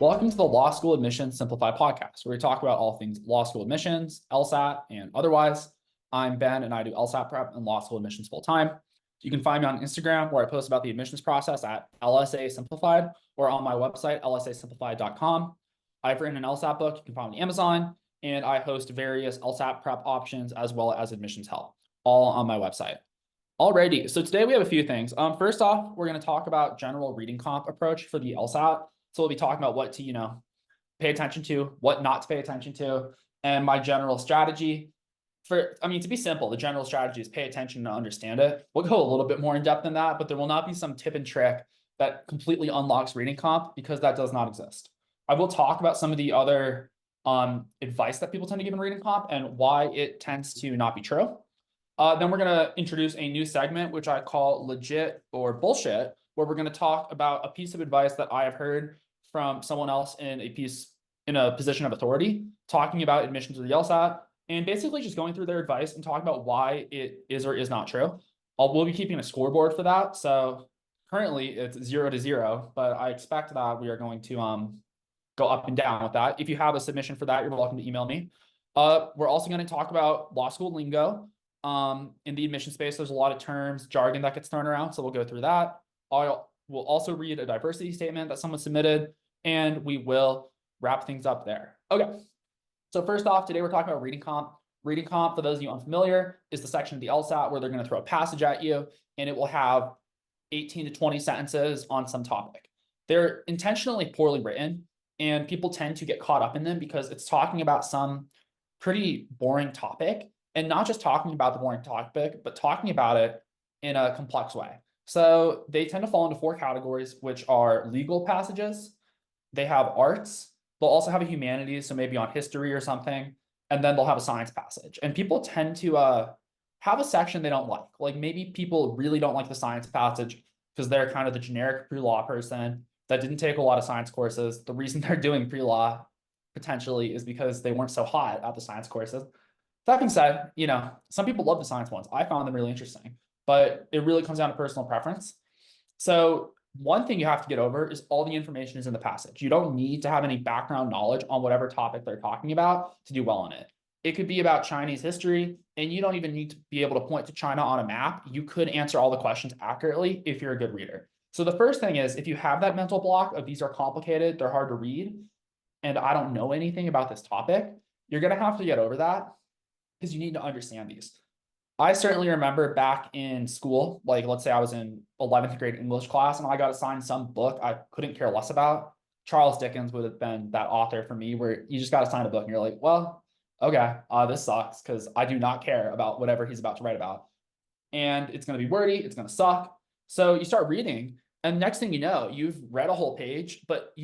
Welcome to the Law School Admissions Simplified podcast, where we talk about all things law school admissions, LSAT, and otherwise. I'm Ben, and I do LSAT prep and law school admissions full time. You can find me on Instagram, where I post about the admissions process at LSA Simplified, or on my website, lsasimplified.com. I've written an LSAT book you can find on Amazon, and I host various LSAT prep options as well as admissions help, all on my website. Alrighty, so today we have a few things. First off, we're going to talk about general reading comp approach for the LSAT. So we'll be talking about what to, pay attention to, what not to pay attention to, and my general strategy. To be simple, the general strategy is pay attention to understand it. We'll go a little bit more in depth than that, but there will not be some tip and trick that completely unlocks reading comp, because that does not exist. I will talk about some of the other advice that people tend to give in reading comp and why it tends to not be true. Then we're going to introduce a new segment, which I call legit or bullshit, where we're going to talk about a piece of advice that I have heard from someone else in a position of authority, talking about admissions to the LSAT, and basically just going through their advice and talking about why it is or is not true. We'll be keeping a scoreboard for that. So currently it's 0-0, but I expect that we are going to go up and down with that. If you have a submission for that, you're welcome to email me. We're also going to talk about law school lingo. In the admission space, there's a lot of terms, jargon that gets thrown around, so we'll go through that. We'll also read a diversity statement that someone submitted, and we will wrap things up there. Okay, so first off, today we're talking about reading comp. Reading comp, for those of you unfamiliar, is the section of the LSAT where they're going to throw a passage at you, and it will have 18 to 20 sentences on some topic. They're intentionally poorly written, and people tend to get caught up in them because it's talking about some pretty boring topic, and not just talking about the boring topic, but talking about it in a complex way. So they tend to fall into four categories, which are legal passages. They have arts. They'll also have a humanities, so maybe on history or something. And then they'll have a science passage. And people tend to have a section they don't like. Like maybe people really don't like the science passage because they're kind of the generic pre-law person that didn't take a lot of science courses. The reason they're doing pre-law potentially is because they weren't so hot at the science courses. That being said, some people love the science ones. I found them really interesting, but it really comes down to personal preference. So one thing you have to get over is all the information is in the passage. You don't need to have any background knowledge on whatever topic they're talking about to do well on it. It could be about Chinese history, and you don't even need to be able to point to China on a map. You could answer all the questions accurately if you're a good reader. So the first thing is, if you have that mental block of these are complicated, they're hard to read, and I don't know anything about this topic, you're going to have to get over that, because you need to understand these. I certainly remember back in school, like let's say I was in 11th grade English class and I got assigned some book I couldn't care less about. Charles Dickens would have been that author for me, where you just got assigned a book and you're like, well, okay, this sucks because I do not care about whatever he's about to write about. And it's going to be wordy, it's going to suck. So you start reading, and next thing you know, you've read a whole page, but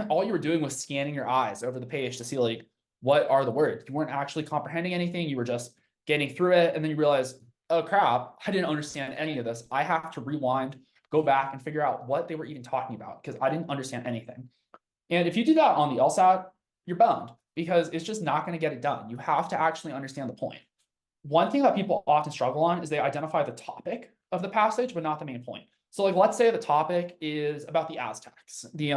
all you were doing was scanning your eyes over the page to see like, what are the words? You weren't actually comprehending anything. You were just getting through it. And then you realize, oh crap, I didn't understand any of this. I have to rewind, go back and figure out what they were even talking about, because I didn't understand anything. And if you do that on the LSAT, you're boned, because it's just not going to get it done. You have to actually understand the point. One thing that people often struggle on is they identify the topic of the passage, but not the main point. So like, let's say the topic is about the Aztecs, the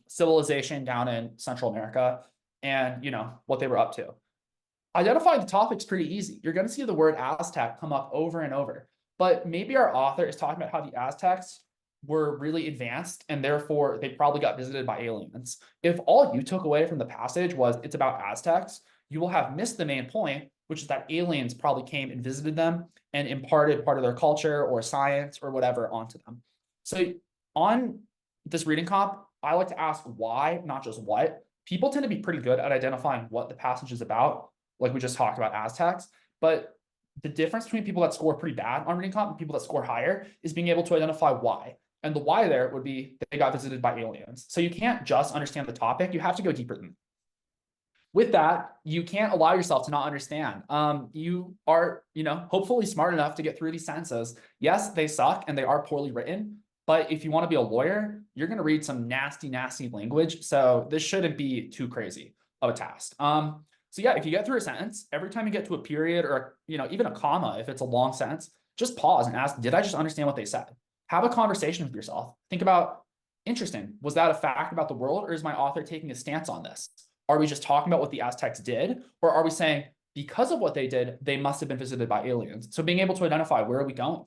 civilization down in Central America, and what they were up to. Identifying the topic's pretty easy. You're going to see the word Aztec come up over and over, but maybe our author is talking about how the Aztecs were really advanced and therefore they probably got visited by aliens. If all you took away from the passage was it's about Aztecs, you will have missed the main point, which is that aliens probably came and visited them and imparted part of their culture or science or whatever onto them. So on this reading comp, I like to ask why, not just what. People tend to be pretty good at identifying what the passage is about, like we just talked about Aztecs, but the difference between people that score pretty bad on reading comp and people that score higher is being able to identify why. And the why there would be they got visited by aliens. So you can't just understand the topic, you have to go deeper than that. With that, you can't allow yourself to not understand. You are, hopefully smart enough to get through these sentences. Yes, they suck and they are poorly written, but if you want to be a lawyer, you're going to read some nasty, nasty language. So this shouldn't be too crazy of a task. So yeah, if you get through a sentence, every time you get to a period or, even a comma, if it's a long sentence, just pause and ask, did I just understand what they said? Have a conversation with yourself. Think about, interesting. Was that a fact about the world, or is my author taking a stance on this? Are we just talking about what the Aztecs did, or are we saying because of what they did, they must have been visited by aliens? So being able to identify, where are we going?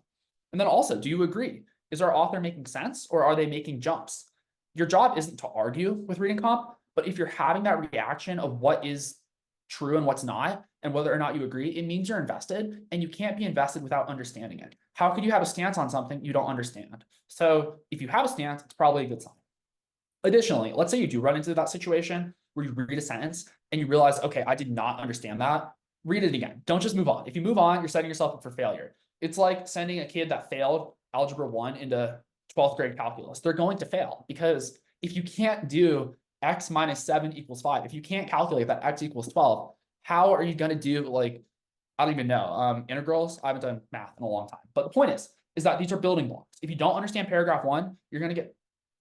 And then also, do you agree? Is our author making sense, or are they making jumps? Your job isn't to argue with reading comp, but if you're having that reaction of what is true and what's not, and whether or not you agree, it means you're invested, and you can't be invested without understanding it. How could you have a stance on something you don't understand? So if you have a stance, it's probably a good sign. Additionally, let's say you do run into that situation where you read a sentence and you realize, okay, I did not understand that. Read it again. Don't just move on. If you move on, you're setting yourself up for failure. It's like sending a kid that failed Algebra 1 into 12th grade calculus. They're going to fail, because if you can't do x minus 7 equals 5, if you can't calculate that x equals 12, how are you going to do, like, I don't even know, integrals? I haven't done math in a long time. But the point is that these are building blocks. If you don't understand paragraph 1, you're going to get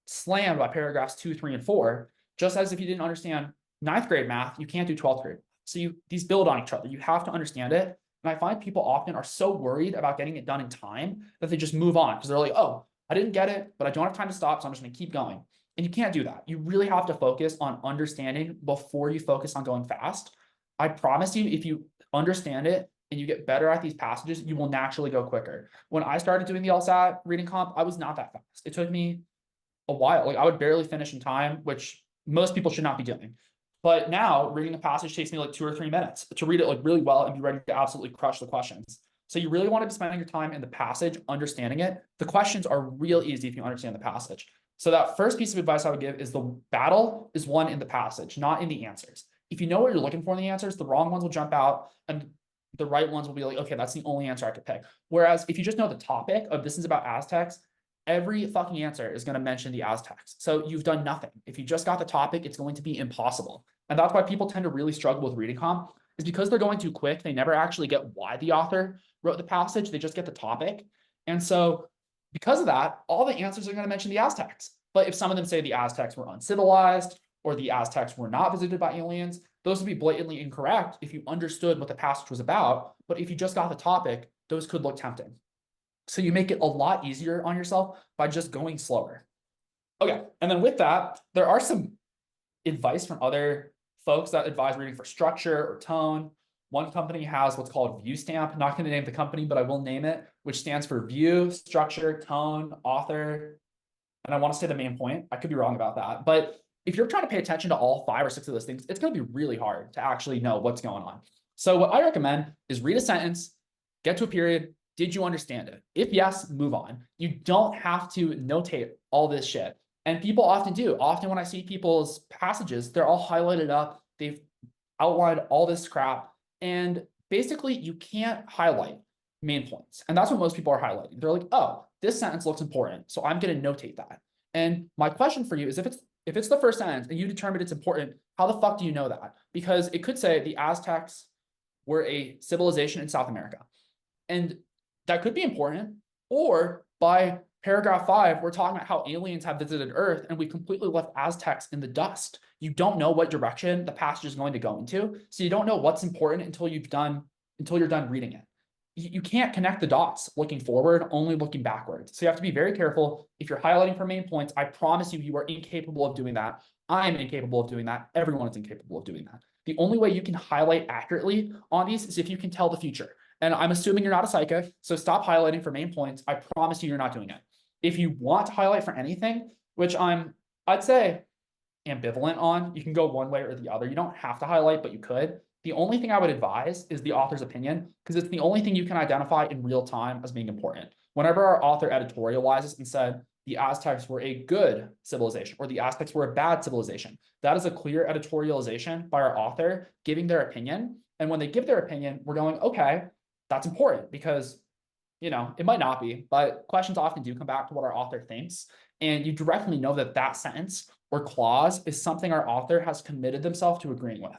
slammed by paragraphs 2, 3, and 4, just as if you didn't understand 9th grade math, you can't do 12th grade. So these build on each other. You have to understand it. And I find people often are so worried about getting it done in time that they just move on, because they're like, oh, I didn't get it, but I don't have time to stop, so I'm just going to keep going. And you can't do that. You really have to focus on understanding before you focus on going fast. I promise you, if you understand it and you get better at these passages, you will naturally go quicker. When I started doing the LSAT reading comp, I was not that fast. It took me a while. Like, I would barely finish in time, which most people should not be doing. But now reading a passage takes me like 2 or 3 minutes to read it like really well and be ready to absolutely crush the questions. So you really want to be spending your time in the passage, understanding it. The questions are real easy if you understand the passage. So that first piece of advice I would give is the battle is won in the passage, not in the answers. If you know what you're looking for in the answers, the wrong ones will jump out and the right ones will be like, okay, that's the only answer I could pick. Whereas if you just know the topic of this is about Aztecs, every fucking answer is going to mention the Aztecs. So you've done nothing. If you just got the topic, it's going to be impossible. And that's why people tend to really struggle with reading comp, is because they're going too quick. They never actually get why the author wrote the passage. They just get the topic. And so because of that, all the answers are going to mention the Aztecs. But if some of them say the Aztecs were uncivilized or the Aztecs were not visited by aliens, those would be blatantly incorrect if you understood what the passage was about. But if you just got the topic, those could look tempting. So you make it a lot easier on yourself by just going slower. Okay, and then with that, there are some advice from other folks that advise reading for structure or tone. One company has what's called view stamp. I'm not going to name the company, but I will name it, which stands for view, structure, tone, author. And I want to say the main point. I could be wrong about that. But if you're trying to pay attention to all 5 or 6 of those things, it's going to be really hard to actually know what's going on. So what I recommend is read a sentence, get to a period. Did you understand it? If yes, move on. You don't have to notate all this shit. And people often do. Often when I see people's passages, they're all highlighted up. They've outlined all this crap. And basically, you can't highlight main points. And that's what most people are highlighting. They're like, oh, this sentence looks important, so I'm going to notate that. And my question for you is, if it's the first sentence and you determine it's important, how the fuck do you know that? Because it could say the Aztecs were a civilization in South America. And that could be important. Or by paragraph 5, we're talking about how aliens have visited Earth and we completely left Aztecs in the dust. You don't know what direction the passage is going to go into. So you don't know what's important until you're done reading it. You can't connect the dots looking forward, only looking backwards. So you have to be very careful. If you're highlighting for main points, I promise you are incapable of doing that. I'm incapable of doing that. Everyone is incapable of doing that. The only way you can highlight accurately on these is if you can tell the future. And I'm assuming you're not a psychic, so stop highlighting for main points. I promise you're not doing it. If you want to highlight for anything, which I'd say ambivalent on, you can go one way or the other. You don't have to highlight, but you could. The only thing I would advise is the author's opinion, because it's the only thing you can identify in real time as being important. Whenever our author editorializes and said the Aztecs were a good civilization or the Aztecs were a bad civilization, that is a clear editorialization by our author giving their opinion. And when they give their opinion, we're going, okay, that's important, because it might not be, but questions often do come back to what our author thinks. And you directly know that that sentence or clause is something our author has committed themselves to agreeing with.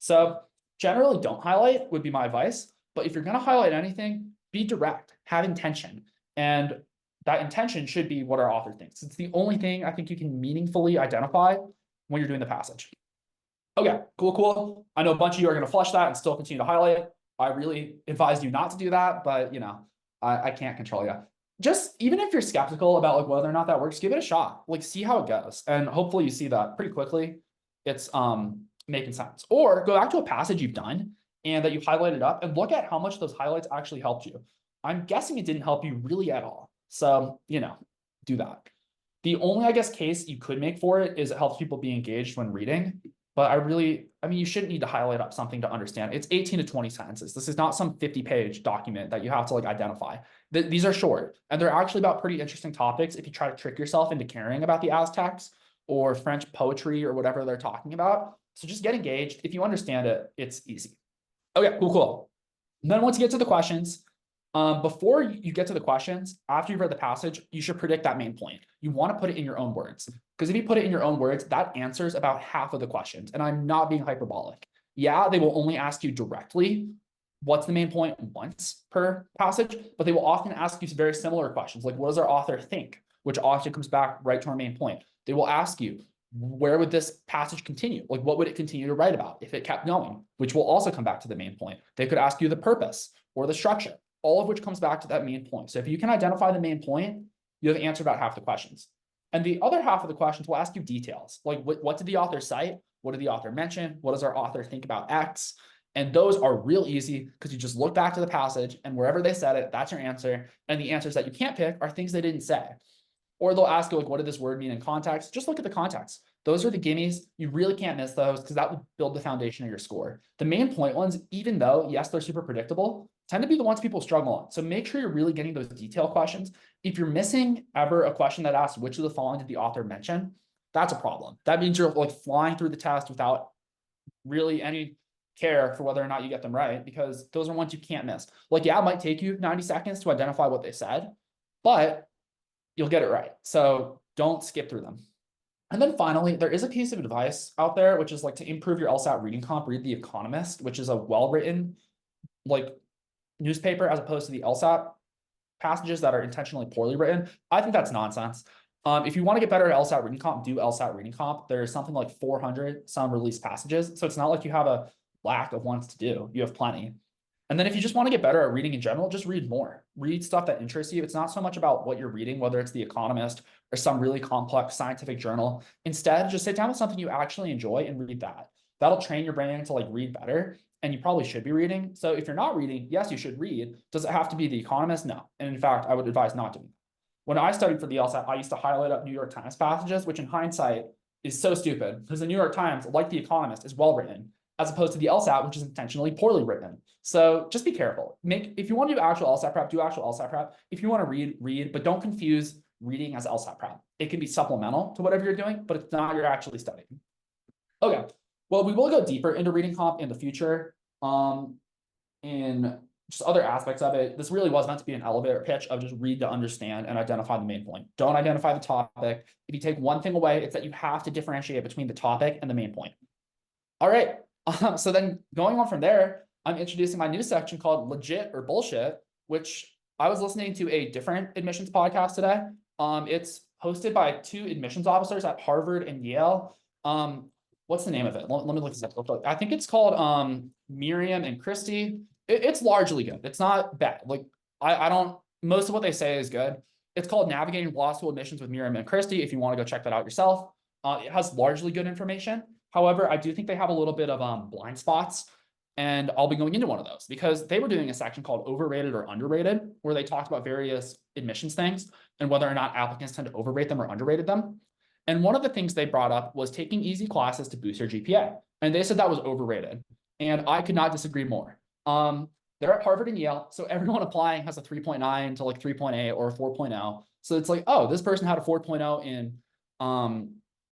So generally don't highlight would be my advice. But if you're going to highlight anything, be direct, have intention. And that intention should be what our author thinks. It's the only thing I think you can meaningfully identify when you're doing the passage. Okay, cool. I know a bunch of you are going to flush that and still continue to highlight it. I really advise you not to do that, but I can't control you. just even if you're skeptical about like whether or not that works, give it a shot. Like see how it goes. And hopefully you see that pretty quickly. It's making sense. Or go back to a passage you've done and that you've highlighted up and look at how much those highlights actually helped you. I'm guessing it didn't help you really at all. So, do that. The only, I guess, case you could make for it is it helps people be engaged when reading. But you shouldn't need to highlight up something to understand. It's 18 to 20 sentences. This is not some 50-page document that you have to like identify. These are short, and they're actually about pretty interesting topics if you try to trick yourself into caring about the Aztecs or French poetry or whatever they're talking about. So just get engaged. If you understand it, it's easy. Okay, cool. And then once you get to the questions, before you get to the questions, after you've read the passage, you should predict that main point. You want to put it in your own words, because if you put it in your own words, that answers about half of the questions. And I'm not being hyperbolic. Yeah, they will only ask you directly what's the main point once per passage, but they will often ask you very similar questions, like what does our author think, which often comes back right to our main point. They will ask you, where would this passage continue? Like what would it continue to write about if it kept going, which will also come back to the main point. They could ask you the purpose or the structure, all of which comes back to that main point. So if you can identify the main point, you have answered about half the questions. And the other half of the questions will ask you details, like what did the author cite? What did the author mention? What does our author think about X? And those are real easy because you just look back to the passage and wherever they said it, that's your answer. And the answers that you can't pick are things they didn't say. Or they'll ask you, like, what did this word mean in context? Just look at the context. Those are the gimmies. You really can't miss those because that would build the foundation of your score. The main point ones, even though, yes, they're super predictable, tend to be the ones people struggle on. So make sure you're really getting those detailed questions. If you're missing ever a question that asks, which of the following did the author mention? That's a problem. That means you're like flying through the test without really any care for whether or not you get them right, because those are ones you can't miss. Like, yeah, it might take you 90 seconds to identify what they said, but you'll get it right. So don't skip through them. And then finally, there is a piece of advice out there, which is like to improve your LSAT reading comp, read The Economist, which is a well-written like newspaper as opposed to the LSAT passages that are intentionally poorly written. I think that's nonsense. If you want to get better at LSAT reading comp, do LSAT reading comp. There's something like 400 some released passages. So it's not like you have a lack of ones to do. You have plenty. And then if you just want to get better at reading in general, just read more. Read stuff that interests you. It's not so much about what you're reading, whether it's The Economist or some really complex scientific journal. Instead, just sit down with something you actually enjoy and read that. That'll train your brain to like read better. And you probably should be reading. So if you're not reading, yes, you should read. Does it have to be The Economist? No. And in fact, I would advise not to. When I studied for the LSAT, I used to highlight up New York Times passages, which in hindsight is so stupid because the New York Times, like The Economist, is well written, as opposed to the LSAT, which is intentionally poorly written. So just be careful. If you want to do actual LSAT prep, do actual LSAT prep. If you want to read, read, but don't confuse reading as LSAT prep. It can be supplemental to whatever you're doing, but it's not you're actually studying. Okay, well, we will go deeper into reading comp in the future, in just other aspects of it. This really was meant to be an elevator pitch of just read to understand and identify the main point. Don't identify the topic. If you take one thing away, it's that you have to differentiate between the topic and the main point. All right. So then going on from there, I'm introducing my new section called Legit or Bullshit, which I was listening to a different admissions podcast today. It's hosted by two admissions officers at Harvard and Yale. What's the name of it? Let me look this up. I think it's called Miriam and Christie. It's largely good. It's not bad. Like I don't, most of what they say is good. It's called Navigating Law School Admissions with Miriam and Christie. If you want to go check that out yourself, it has largely good information. However, I do think they have a little bit of blind spots, and I'll be going into one of those because they were doing a section called Overrated or Underrated, where they talked about various admissions things and whether or not applicants tend to overrate them or underrated them. And one of the things they brought up was taking easy classes to boost your GPA. And they said that was overrated. And I could not disagree more. They're at Harvard and Yale, so everyone applying has a 3.9 to like 3.8 or a 4.0. So it's like, oh, this person had a 4.0 in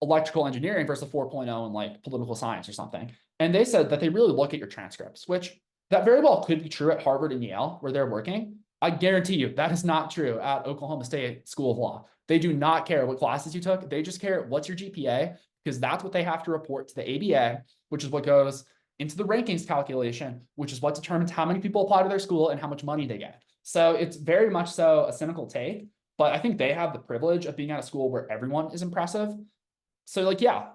electrical engineering versus a 4.0 in like political science or something. And they said that they really look at your transcripts, which that very well could be true at Harvard and Yale where they're working. I guarantee you that is not true at Oklahoma State School of Law. They do not care what classes you took. They just care what's your GPA, because that's what they have to report to the ABA, which is what goes into the rankings calculation, which is what determines how many people apply to their school and how much money they get. So it's very much so a cynical take, but I think they have the privilege of being at a school where everyone is impressive. So like, yeah,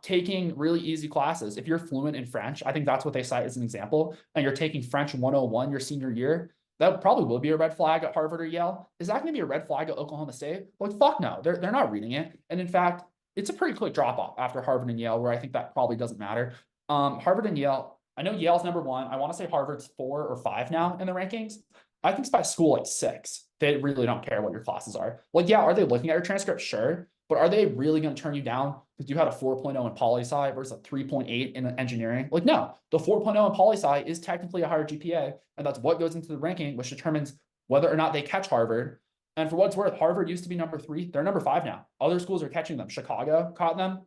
taking really easy classes. If you're fluent in French, I think that's what they cite as an example, and you're taking French 101 your senior year, that probably will be a red flag at Harvard or Yale. Is that going to be a red flag at Oklahoma State? Like, fuck no, they're not reading it. And in fact, it's a pretty quick drop off after Harvard and Yale, where I think that probably doesn't matter. Harvard and Yale, I know Yale's number one. I want to say Harvard's 4 or 5 now in the rankings. I think it's by school like 6. They really don't care what your classes are. Like, yeah, are they looking at your transcript? Sure. But are they really going to turn you down because you had a 4.0 in poli-sci versus a 3.8 in engineering? Like, no, the 4.0 in poli-sci is technically a higher GPA, and that's what goes into the ranking, which determines whether or not they catch Harvard. And for what it's worth, Harvard used to be number 3. They're number 5 now. Other schools are catching them. Chicago caught them.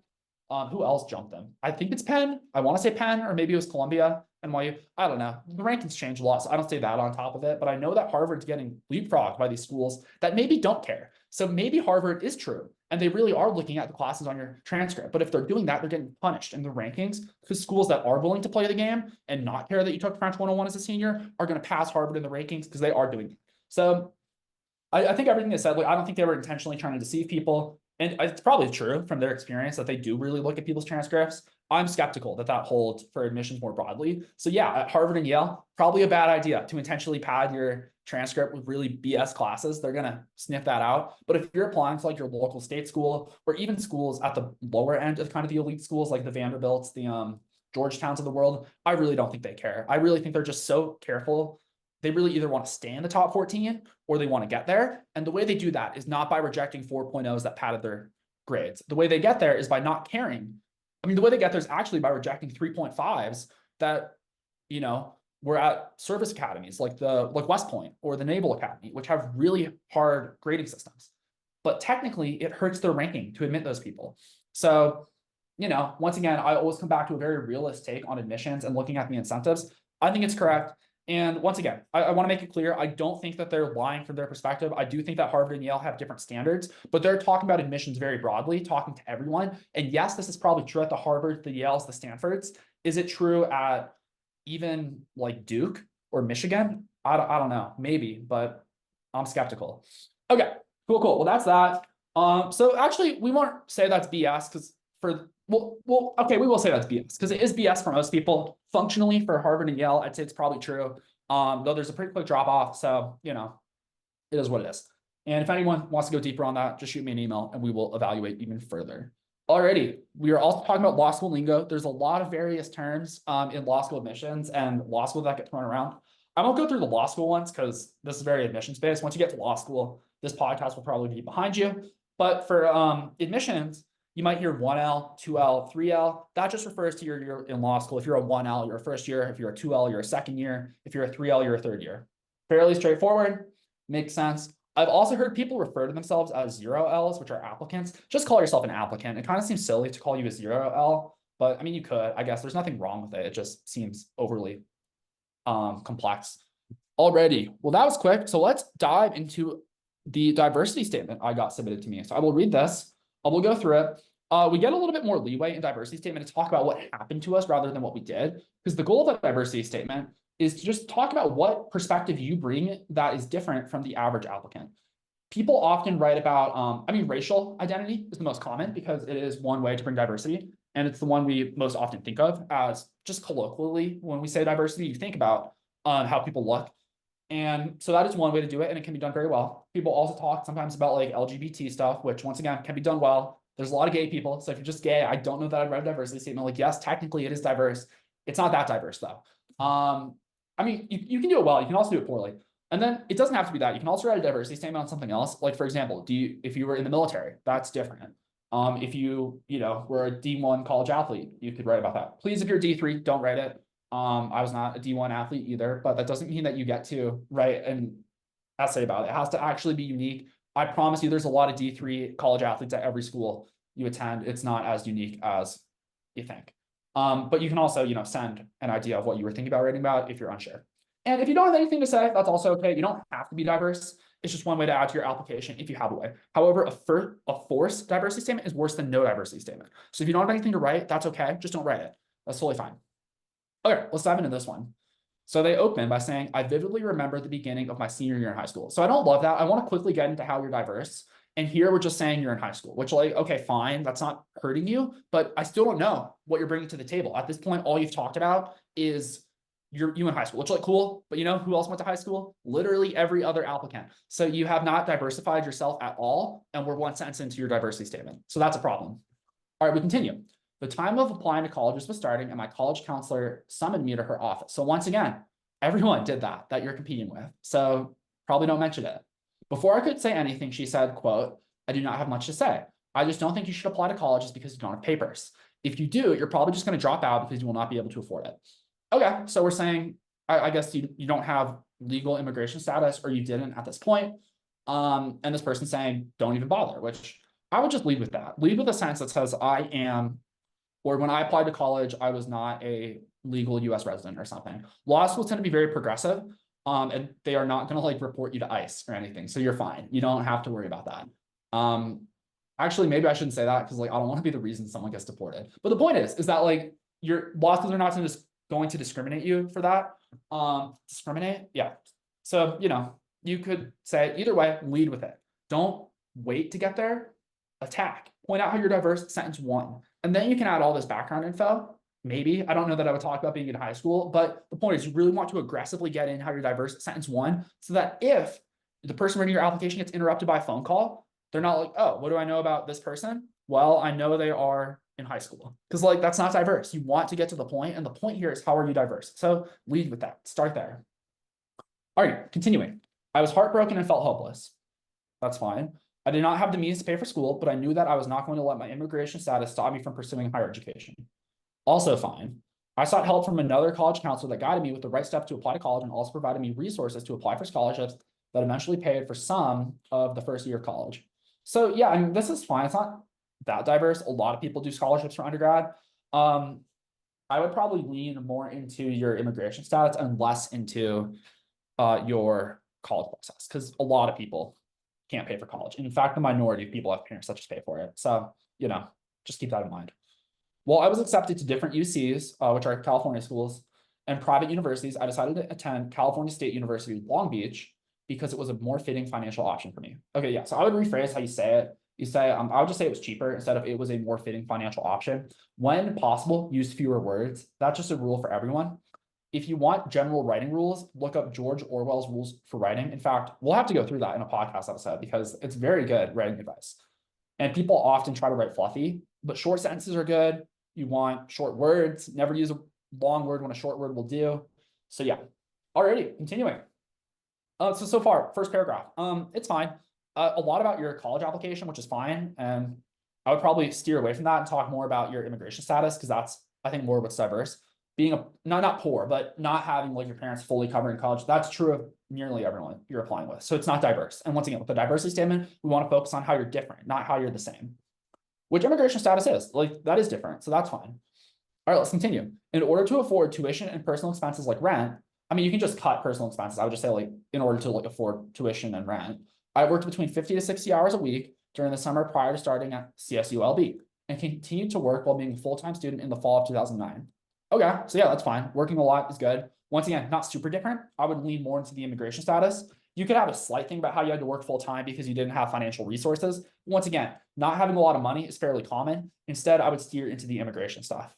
Who else jumped them? I think it's Penn. I want to say Penn, or maybe it was Columbia, NYU. I don't know. The rankings change a lot, so I don't say that on top of it. But I know that Harvard's getting leapfrogged by these schools that maybe don't care. So maybe Harvard is true, and they really are looking at the classes on your transcript. But if they're doing that, they're getting punished in the rankings, because schools that are willing to play the game and not care that you took French 101 as a senior are going to pass Harvard in the rankings because they are doing it. So I think everything they said, like, I don't think they were intentionally trying to deceive people. And it's probably true from their experience that they do really look at people's transcripts. I'm skeptical that that holds for admissions more broadly. So yeah, at Harvard and Yale, probably a bad idea to intentionally pad your transcript with really BS classes. They're going to sniff that out. But if you're applying to like your local state school, or even schools at the lower end of kind of the elite schools, like the Vanderbilts, the Georgetowns of the world, I really don't think they care. I really think they're just so careful. They really either want to stay in the top 14 or they want to get there. And the way they do that is not by rejecting 4.0s that padded their grades. The way they get there is by not caring. I mean, the way they get there is actually by rejecting 3.5s that, you know, were at service academies like West Point or the Naval Academy, which have really hard grading systems. But technically, it hurts their ranking to admit those people. So, you know, once again, I always come back to a very realist take on admissions and looking at the incentives. I think it's correct. And once again, I want to make it clear, I don't think that they're lying from their perspective. I do think that Harvard and Yale have different standards, but they're talking about admissions very broadly, talking to everyone. And yes, this is probably true at the Harvard, the Yales, the Stanfords. Is it true at even like Duke or Michigan? I don't know, maybe, but I'm skeptical. Okay, cool. Well, that's that. So actually, we won't say that's BS because okay, we will say that's BS because it is BS for most people. Functionally, for Harvard and Yale, I'd say it's probably true. Though there's a pretty quick drop off, so you know, it is what it is. And if anyone wants to go deeper on that, just shoot me an email and we will evaluate even further. Alrighty, we are also talking about law school lingo. There's a lot of various terms in law school admissions and law school that get thrown around. I won't go through the law school ones because this is very admissions based. Once you get to law school, this podcast will probably be behind you. But for admissions, you might hear 1L, 2L, 3L. That just refers to your year in law school. If you're a 1L, you're a first year. If you're a 2L, you're a second year. If you're a 3L, you're a third year. Fairly straightforward, makes sense. I've also heard people refer to themselves as 0Ls, which are applicants. Just call yourself an applicant. It kind of seems silly to call you a 0L, but I mean, you could, I guess. There's nothing wrong with it. It just seems overly complex. Alrighty, well, that was quick. So let's dive into the diversity statement I got submitted to me. So I will read this. I will go through it. We get a little bit more leeway in diversity statement to talk about what happened to us rather than what we did, because the goal of the diversity statement is to just talk about what perspective you bring that is different from the average applicant. People often write about, racial identity is the most common because it is one way to bring diversity. And it's the one we most often think of as just colloquially. When we say diversity, you think about how people look. And so that is one way to do it, and it can be done very well. People also talk sometimes about like LGBT stuff, which once again can be done well. There's a lot of gay people. So if you're just gay, I don't know that I'd write a diversity statement. Like, yes, technically it is diverse. It's not that diverse though. You can do it well. You can also do it poorly. And then it doesn't have to be that. You can also write a diversity statement on something else. Like, for example, if you were in the military, that's different. If you were a D1 college athlete, you could write about that. Please, if you're D3, don't write it. I was not a D1 athlete either, but that doesn't mean that you get to write an essay about it. It has to actually be unique. I promise you, there's a lot of D3 college athletes at every school you attend. It's not as unique as you think. But you can also, send an idea of what you were thinking about writing about if you're unsure. And if you don't have anything to say, that's also okay. You don't have to be diverse. It's just one way to add to your application if you have a way. However, a forced diversity statement is worse than no diversity statement. So if you don't have anything to write, that's okay. Just don't write it. That's totally fine. Okay, let's dive into this one. So they open by saying, I vividly remember the beginning of my senior year in high school. So I don't love that. I want to quickly get into how you're diverse. And here we're just saying you're in high school, which, like, okay, fine. That's not hurting you, but I still don't know what you're bringing to the table. At this point, all you've talked about is you in high school, which like cool, but you know who else went to high school? Literally every other applicant. So you have not diversified yourself at all, and we're one sentence into your diversity statement. So that's a problem. All right, we continue. The time of applying to colleges was starting, and my college counselor summoned me to her office. So once again, everyone did that you're competing with. So probably don't mention it. Before I could say anything, she said, quote, "I do not have much to say. I just don't think you should apply to colleges because you don't have papers. If you do, you're probably just going to drop out because you will not be able to afford it." Okay, so we're saying, I guess you don't have legal immigration status, or you didn't at this point. And this person's saying, don't even bother, which I would just lead with that. Lead with a sentence that says, I am, or when I applied to college, I was not a legal US resident or something. Law schools tend to be very progressive, and they are not going to like report you to ICE or anything. So you're fine. You don't have to worry about that. Actually, maybe I shouldn't say that because like I don't want to be the reason someone gets deported. But the point is that like your law schools are not going to discriminate you for that. Discriminate, yeah. So you know, you could say either way, lead with it. Don't wait to get there. Attack. Point out how you're diverse. Sentence 1, and then you can add all this background info. Maybe I don't know that I would talk about being in high school, but the point is you really want to aggressively get in how you're diverse. Sentence 1, so that if the person reading your application gets interrupted by a phone call, they're not like, oh, what do I know about this person? Well, I know they are in high school, because like that's not diverse. You want to get to the point, and the point here is how are you diverse? So lead with that. Start there. All right, continuing. I was heartbroken and felt hopeless. That's fine. I did not have the means to pay for school, but I knew that I was not going to let my immigration status stop me from pursuing higher education. Also fine. I sought help from another college counselor that guided me with the right steps to apply to college, and also provided me resources to apply for scholarships that eventually paid for some of the first year of college. So yeah, I mean, this is fine. It's not that diverse. A lot of people do scholarships for undergrad. I would probably lean more into your immigration status and less into your college process, because a lot of people can't pay for college. In fact, the minority of people have parents that just pay for it. So, you know, just keep that in mind. Well, I was accepted to different UCs, which are California schools, and private universities. I decided to attend California State University, Long Beach, because it was a more fitting financial option for me. Okay, yeah, so I would rephrase how you say it. You say, I would just say it was cheaper instead of it was a more fitting financial option. When possible, use fewer words. That's just a rule for everyone. If you want general writing rules, look up George Orwell's Rules for Writing. In fact, we'll have to go through that in a podcast episode because it's very good writing advice. And people often try to write fluffy, but short sentences are good. You want short words. Never use a long word when a short word will do. So yeah. Alrighty, continuing. So far, first paragraph. It's fine. A lot about your college application, which is fine. And I would probably steer away from that and talk more about your immigration status, because that's, I think, more what's diverse. Being not poor, but not having like your parents fully covering college. That's true of nearly everyone you're applying with. So it's not diverse. And once again, with the diversity statement, we want to focus on how you're different, not how you're the same. Which immigration status is, like that is different. So that's fine. All right, let's continue. In order to afford tuition and personal expenses like rent, I mean, you can just cut personal expenses. I would just say like, in order to like afford tuition and rent, I worked between 50 to 60 hours a week during the summer prior to starting at CSULB, and continued to work while being a full-time student in the fall of 2009. Okay, so yeah, that's fine. Working a lot is good. Once again, not super different. I would lean more into the immigration status. You could have a slight thing about how you had to work full-time because you didn't have financial resources. Once again, not having a lot of money is fairly common. Instead, I would steer into the immigration stuff.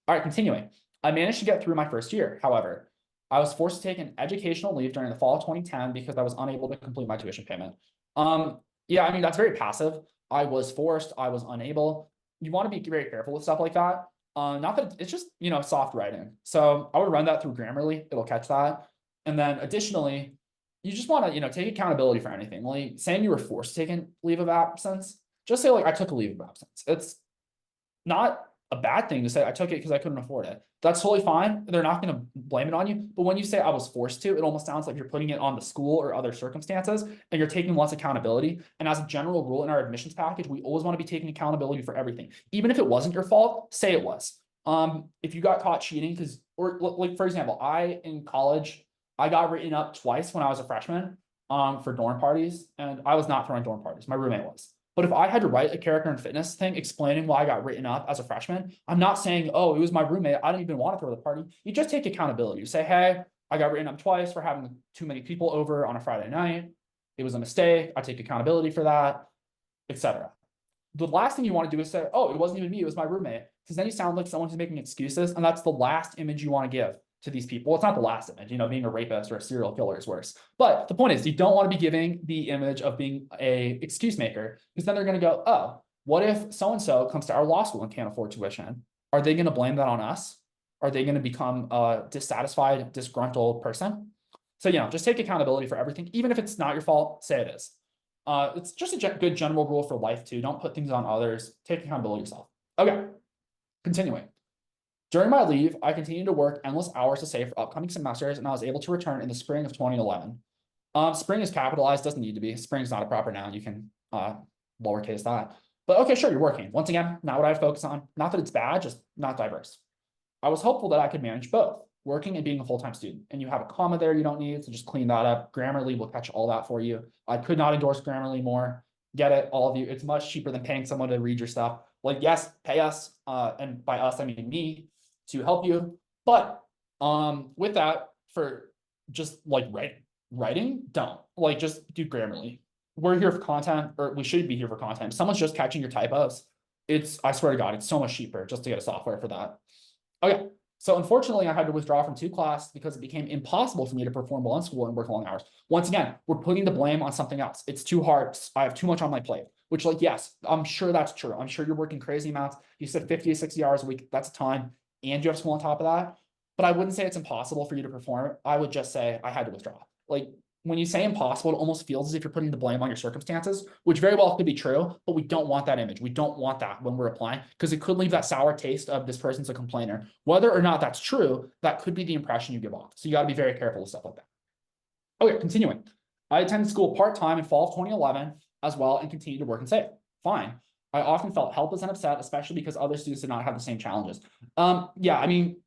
All right, continuing. I managed to get through my first year. However, I was forced to take an educational leave during the fall of 2010 because I was unable to complete my tuition payment. Yeah, I mean, that's very passive. I was forced, I was unable. You want to be very careful with stuff like that. Not that it's just, you know, soft writing. So I would run that through Grammarly. It'll catch that. And then additionally, you just want to, you know, take accountability for anything. Like saying you were forced to take a leave of absence, just say like, I took a leave of absence. It's not a bad thing to say I took it because I couldn't afford it. That's totally fine. They're not going to blame it on you. But when you say I was forced to, it almost sounds like you're putting it on the school or other circumstances, and you're taking less accountability. And as a general rule in our admissions package, we always want to be taking accountability for everything. Even if it wasn't your fault, say it was. If you got caught cheating, or like, for example, in college, I got written up twice when I was a freshman for dorm parties, and I was not throwing dorm parties. My roommate was. But if I had to write a character and fitness thing explaining why I got written up as a freshman, I'm not saying, oh, it was my roommate, I didn't even want to throw the party. You just take accountability. You say, hey, I got written up twice for having too many people over on a Friday night. It was a mistake. I take accountability for that, etc. The last thing you want to do is say, oh, it wasn't even me, it was my roommate. Because then you sound like someone who's making excuses, and that's the last image you want to give. to these people. It's not the last image, being a rapist or a serial killer is worse. But the point is, you don't want to be giving the image of being a excuse maker, because then they're going to go, oh, what if so-and-so comes to our law school and can't afford tuition? Are they going to blame that on us? Are they going to become a dissatisfied, disgruntled person? So, just take accountability for everything. Even if it's not your fault, say it is. It's just a good general rule for life too. Don't put things on others. Take accountability yourself. Okay, continuing. During my leave, I continued to work endless hours to save for upcoming semesters, and I was able to return in the spring of 2011. Spring is capitalized, doesn't need to be. Spring is not a proper noun. You can lowercase that. But okay, sure, you're working. Once again, not what I focus on. Not that it's bad, just not diverse. I was hopeful that I could manage both, working and being a full-time student. And you have a comma there you don't need, so just clean that up. Grammarly will catch all that for you. I could not endorse Grammarly more. Get it, all of you. It's much cheaper than paying someone to read your stuff. Like, yes, pay us, and by us, I mean me, to help you. But with that, for just like writing, don't. Like, just do Grammarly. We're here for content, or we should be here for content. If someone's just catching your typos, I swear to God, it's so much cheaper just to get a software for that. Okay, so unfortunately, I had to withdraw from 2 classes because it became impossible for me to perform well in school and work long hours. Once again, we're putting the blame on something else. It's too hard. I have too much on my plate, which, like, yes, I'm sure that's true. I'm sure you're working crazy amounts. You said 50 to 60 hours a week. That's a ton. And you have school on top of that. But I wouldn't say it's impossible for you to perform. I would just say I had to withdraw. Like, when you say impossible, it almost feels as if you're putting the blame on your circumstances, which very well could be true, but we don't want that image. We don't want that when we're applying, because it could leave that sour taste of this person's a complainer. Whether or not that's true, that could be the impression you give off. So you got to be very careful with stuff like that. Okay, continuing. I attended school part-time in fall of 2011 as well and continued to work and save. Fine. I often felt helpless and upset, especially because other students did not have the same challenges. Yeah, I mean,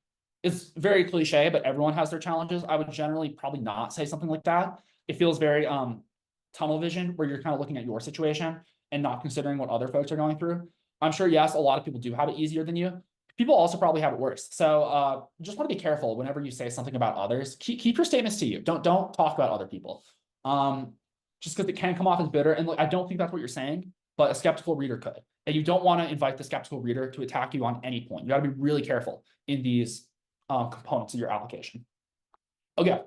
it's very cliche, but everyone has their challenges. I would generally probably not say something like that. It feels very tunnel vision, where you're kind of looking at your situation and not considering what other folks are going through. I'm sure, yes, a lot of people do have it easier than you. People also probably have it worse. So just want to be careful whenever you say something about others. Keep your statements to you. Don't talk about other people. Just because it can come off as bitter. And I don't think that's what you're saying, but a skeptical reader could. And you don't want to invite the skeptical reader to attack you on any point. You got to be really careful in these components of your application. Okay,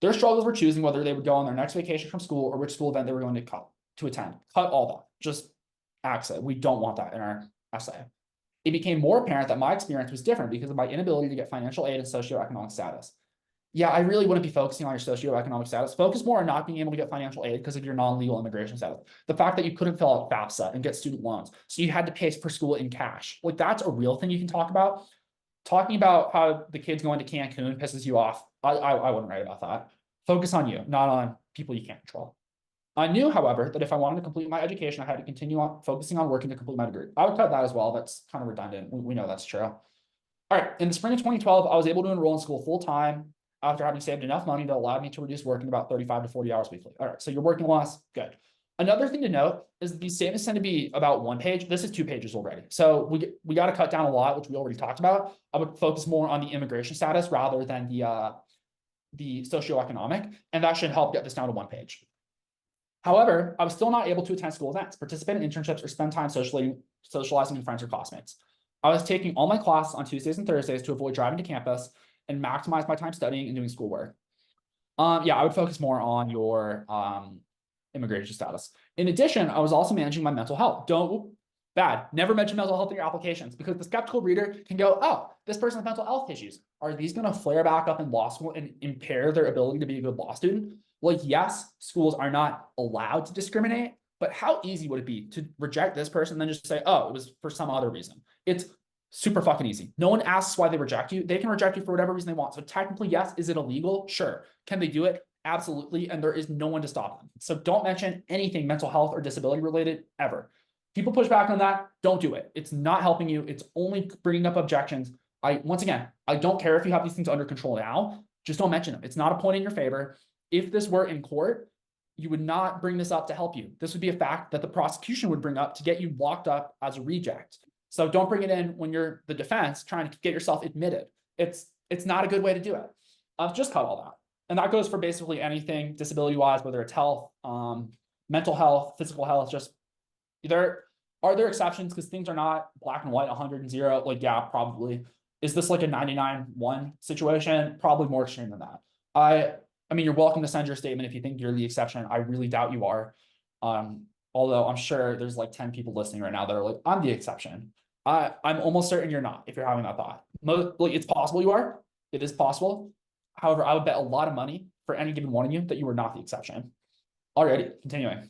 their struggles were choosing whether they would go on their next vacation from school or which school event they were going to attend. Cut all that. Just axe it. We don't want that in our essay. It became more apparent that my experience was different because of my inability to get financial aid and socioeconomic status. Yeah, I really wouldn't be focusing on your socioeconomic status. Focus more on not being able to get financial aid because of your non-legal immigration status. The fact that you couldn't fill out FAFSA and get student loans, so you had to pay for school in cash. Like, that's a real thing you can talk about. Talking about how the kids going to Cancun pisses you off, I wouldn't write about that. Focus on you, not on people you can't control. I knew, however, that if I wanted to complete my education, I had to continue on focusing on working to complete my degree. I would cut that as well. That's kind of redundant. We know that's true. All right, in the spring of 2012, I was able to enroll in school full-time after having saved enough money that allowed me to reduce working about 35 to 40 hours weekly. All right, so you're working less, good. Another thing to note is that these statements tend to be about 1 page. This is 2 pages already. So we got to cut down a lot, which we already talked about. I would focus more on the immigration status rather than the socioeconomic, and that should help get this down to 1 page. However, I was still not able to attend school events, participate in internships, or spend time socializing with friends or classmates. I was taking all my classes on Tuesdays and Thursdays to avoid driving to campus and maximize my time studying and doing schoolwork. Yeah, I would focus more on your immigration status. In addition, I was also managing my mental health. Never mention mental health in your applications, because the skeptical reader can go, oh, this person has mental health issues. Are these going to flare back up in law school and impair their ability to be a good law student? Like, yes, schools are not allowed to discriminate, but how easy would it be to reject this person and then just say, oh, it was for some other reason? It's super fucking easy. No one asks why they reject you. They can reject you for whatever reason they want. So technically, yes. Is it illegal? Sure. Can they do it? Absolutely. And there is no one to stop them. So don't mention anything mental health or disability related ever. People push back on that. Don't do it. It's not helping you. It's only bringing up objections. Once again, I don't care if you have these things under control now. Just don't mention them. It's not a point in your favor. If this were in court, you would not bring this up to help you. This would be a fact that the prosecution would bring up to get you locked up as a reject. So don't bring it in when you're the defense trying to get yourself admitted. It's not a good way to do it. Just cut all that. And that goes for basically anything disability-wise, whether it's health, mental health, physical health. Just are there exceptions, because things are not black and white, 100 and 0. Like, yeah, probably. Is this like a 99-1 situation? Probably more extreme than that. I mean, you're welcome to send your statement if you think you're the exception. I really doubt you are. Although I'm sure there's like 10 people listening right now that are like, I'm the exception. I'm almost certain you're not if you're having that thought. Like, it's possible you are. It is possible. However, I would bet a lot of money for any given one of you that you were not the exception. Alrighty, continuing.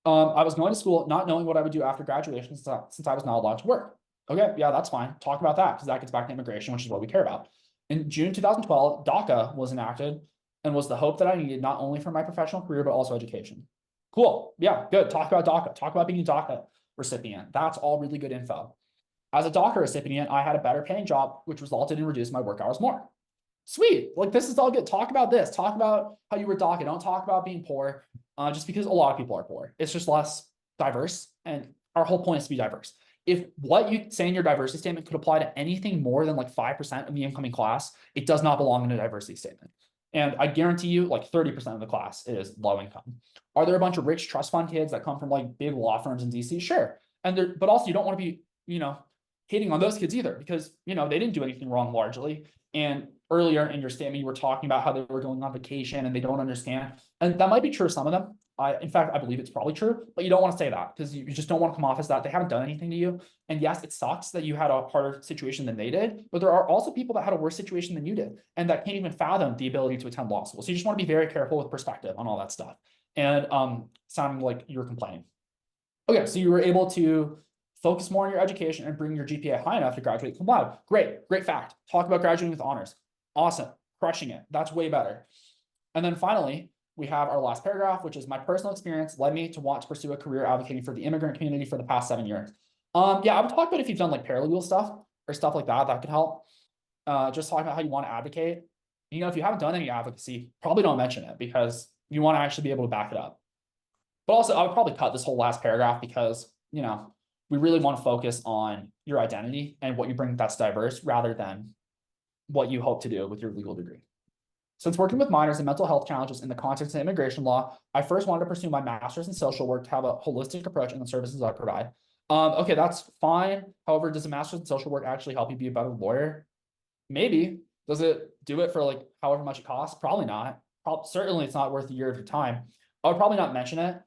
I was going to school not knowing what I would do after graduation since I was not allowed to work. Okay, yeah, that's fine. Talk about that because that gets back to immigration, which is what we care about. In June 2012, DACA was enacted and was the hope that I needed not only for my professional career, but also education. Cool. Yeah, good. Talk about DACA. Talk about being a DACA recipient. That's all really good info. As a DACA recipient, I had a better paying job, which resulted in reducing my work hours more. Sweet. Like, this is all good. Talk about this. Talk about how you were DACA. Don't talk about being poor, just because a lot of people are poor. It's just less diverse. And our whole point is to be diverse. If what you say in your diversity statement could apply to anything more than like 5% of the incoming class, it does not belong in a diversity statement. And I guarantee you like 30% of the class is low income. Are there a bunch of rich trust fund kids that come from like big law firms in DC? Sure. But also you don't want to be, hating on those kids either, because, they didn't do anything wrong largely. And earlier in your statement, you were talking about how they were going on vacation and they don't understand. And that might be true of some of them. In fact, I believe it's probably true, but you don't want to say that because you just don't want to come off as that. They haven't done anything to you. And yes, it sucks that you had a harder situation than they did, but there are also people that had a worse situation than you did and that can't even fathom the ability to attend law school. So you just want to be very careful with perspective on all that stuff. And sounding like you're complaining. Okay, so you were able to focus more on your education and bring your GPA high enough to graduate cum laude. Great fact. Talk about graduating with honors. Awesome, crushing it. That's way better. And then finally, we have our last paragraph, which is my personal experience led me to want to pursue a career advocating for the immigrant community for the past 7 years. Yeah, I would talk about if you've done like paralegal stuff or stuff like that, that could help. Just talk about how you want to advocate. If you haven't done any advocacy, probably don't mention it because you want to actually be able to back it up. But also, I would probably cut this whole last paragraph because, we really want to focus on your identity and what you bring that's diverse rather than what you hope to do with your legal degree. Since working with minors and mental health challenges in the context of immigration law, I first wanted to pursue my master's in social work to have a holistic approach in the services I provide. Okay, that's fine. However, does a master's in social work actually help you be a better lawyer? Maybe. Does it do it for like however much it costs? Probably not. Certainly it's not worth a year of your time. I would probably not mention it.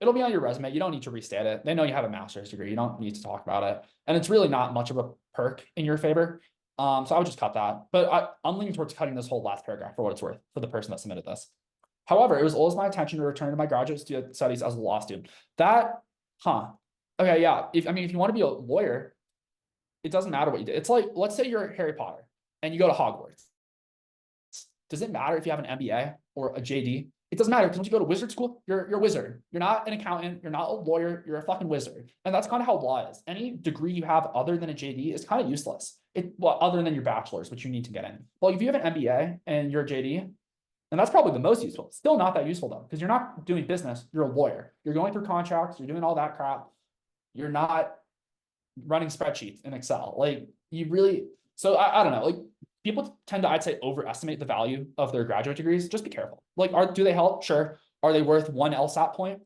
It'll be on your resume. You don't need to restate it. They know you have a master's degree. You don't need to talk about it. And it's really not much of a perk in your favor. So I would just cut that. But I'm leaning towards cutting this whole last paragraph for what it's worth for the person that submitted this. However, it was always my intention to return to my graduate studies as a law student. Okay, yeah. If you want to be a lawyer, it doesn't matter what you did. It's like, let's say you're Harry Potter and you go to Hogwarts. Does it matter if you have an MBA or a JD? It doesn't matter because once you go to wizard school, you're a wizard. You're not an accountant. You're not a lawyer. You're a fucking wizard. And that's kind of how law is. Any degree you have other than a JD is kind of useless. Other than your bachelor's, which you need to get in. Well, if you have an MBA and you're a JD, and that's probably the most useful. Still not that useful though, because you're not doing business. You're a lawyer. You're going through contracts. You're doing all that crap. You're not running spreadsheets in Excel. So I don't know. Like, people tend to, I'd say, overestimate the value of their graduate degrees. Just be careful. Like, do they help? Sure. Are they worth 1 LSAT point?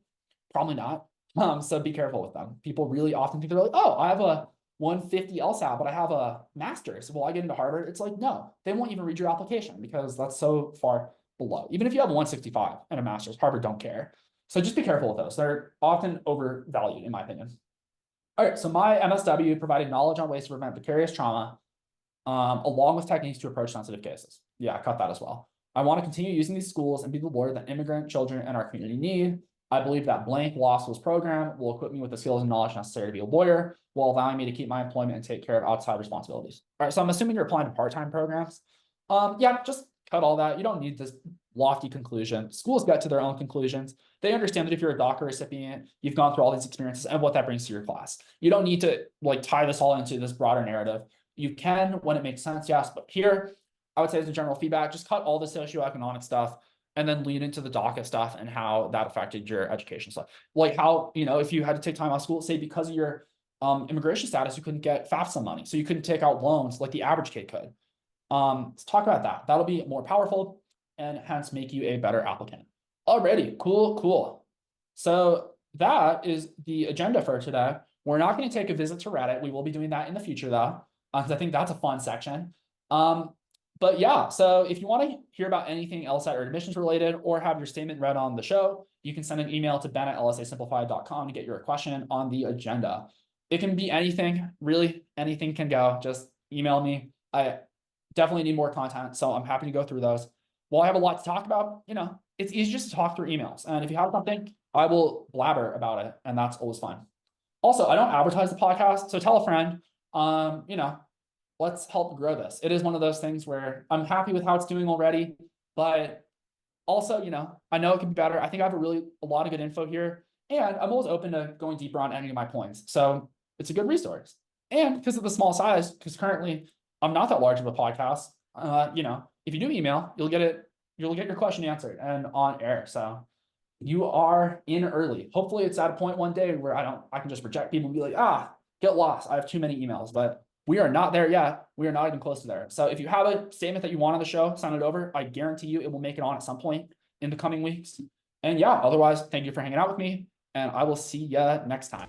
Probably not. So be careful with them. People really often think they're like, oh, I have a 150 LSAT, but I have a master's. Will I get into Harvard? It's like, no, they won't even read your application because that's so far below. Even if you have a 165 and a master's, Harvard don't care. So just be careful with those. They're often overvalued, in my opinion. All right, so my MSW provided knowledge on ways to prevent vicarious trauma, along with techniques to approach sensitive cases. Yeah, cut that as well. I want to continue using these schools and be the lawyer that immigrant children in our community need. I believe that blank law schools program will equip me with the skills and knowledge necessary to be a lawyer, while allowing me to keep my employment and take care of outside responsibilities. All right, so I'm assuming you're applying to part-time programs. Yeah, just cut all that. You don't need this lofty conclusion. Schools get to their own conclusions. They understand that if you're a DACA recipient, you've gone through all these experiences and what that brings to your class. You don't need to tie this all into this broader narrative. You can when it makes sense, yes, but here, I would say as a general feedback, just cut all the socioeconomic stuff and then lean into the DACA stuff and how that affected your education stuff. Like how, if you had to take time out of school, say because of your immigration status, you couldn't get FAFSA money. So you couldn't take out loans like the average kid could. Let's talk about that. That'll be more powerful and hence make you a better applicant. Alrighty, cool. So that is the agenda for today. We're not going to take a visit to Reddit. We will be doing that in the future though. 'cause I think that's a fun section. But yeah, so if you want to hear about anything LSAT or admissions related, or have your statement read on the show, you can send an email to ben@lsasimplified.com to get your question on the agenda. It can be anything, really anything can go. Just email me. I definitely need more content, so I'm happy to go through those. While I have a lot to talk about, it's easy just to talk through emails. And if you have something, I will blabber about it, and that's always fun. Also, I don't advertise the podcast, so tell a friend. Let's help grow this. It is one of those things where I'm happy with how it's doing already, but also, I know it can be better. I think I have a lot of good info here, and I'm always open to going deeper on any of my points. So it's a good resource. And because of the small size, because currently I'm not that large of a podcast, if you do email, you'll get your question answered and on air. So you are in early. Hopefully it's at a point one day where I can just reject people and be like, get lost. I have too many emails, but we are not there yet. We are not even close to there. So if you have a statement that you want on the show, send it over. I guarantee you it will make it on at some point in the coming weeks. And yeah, otherwise, thank you for hanging out with me, and I will see you next time.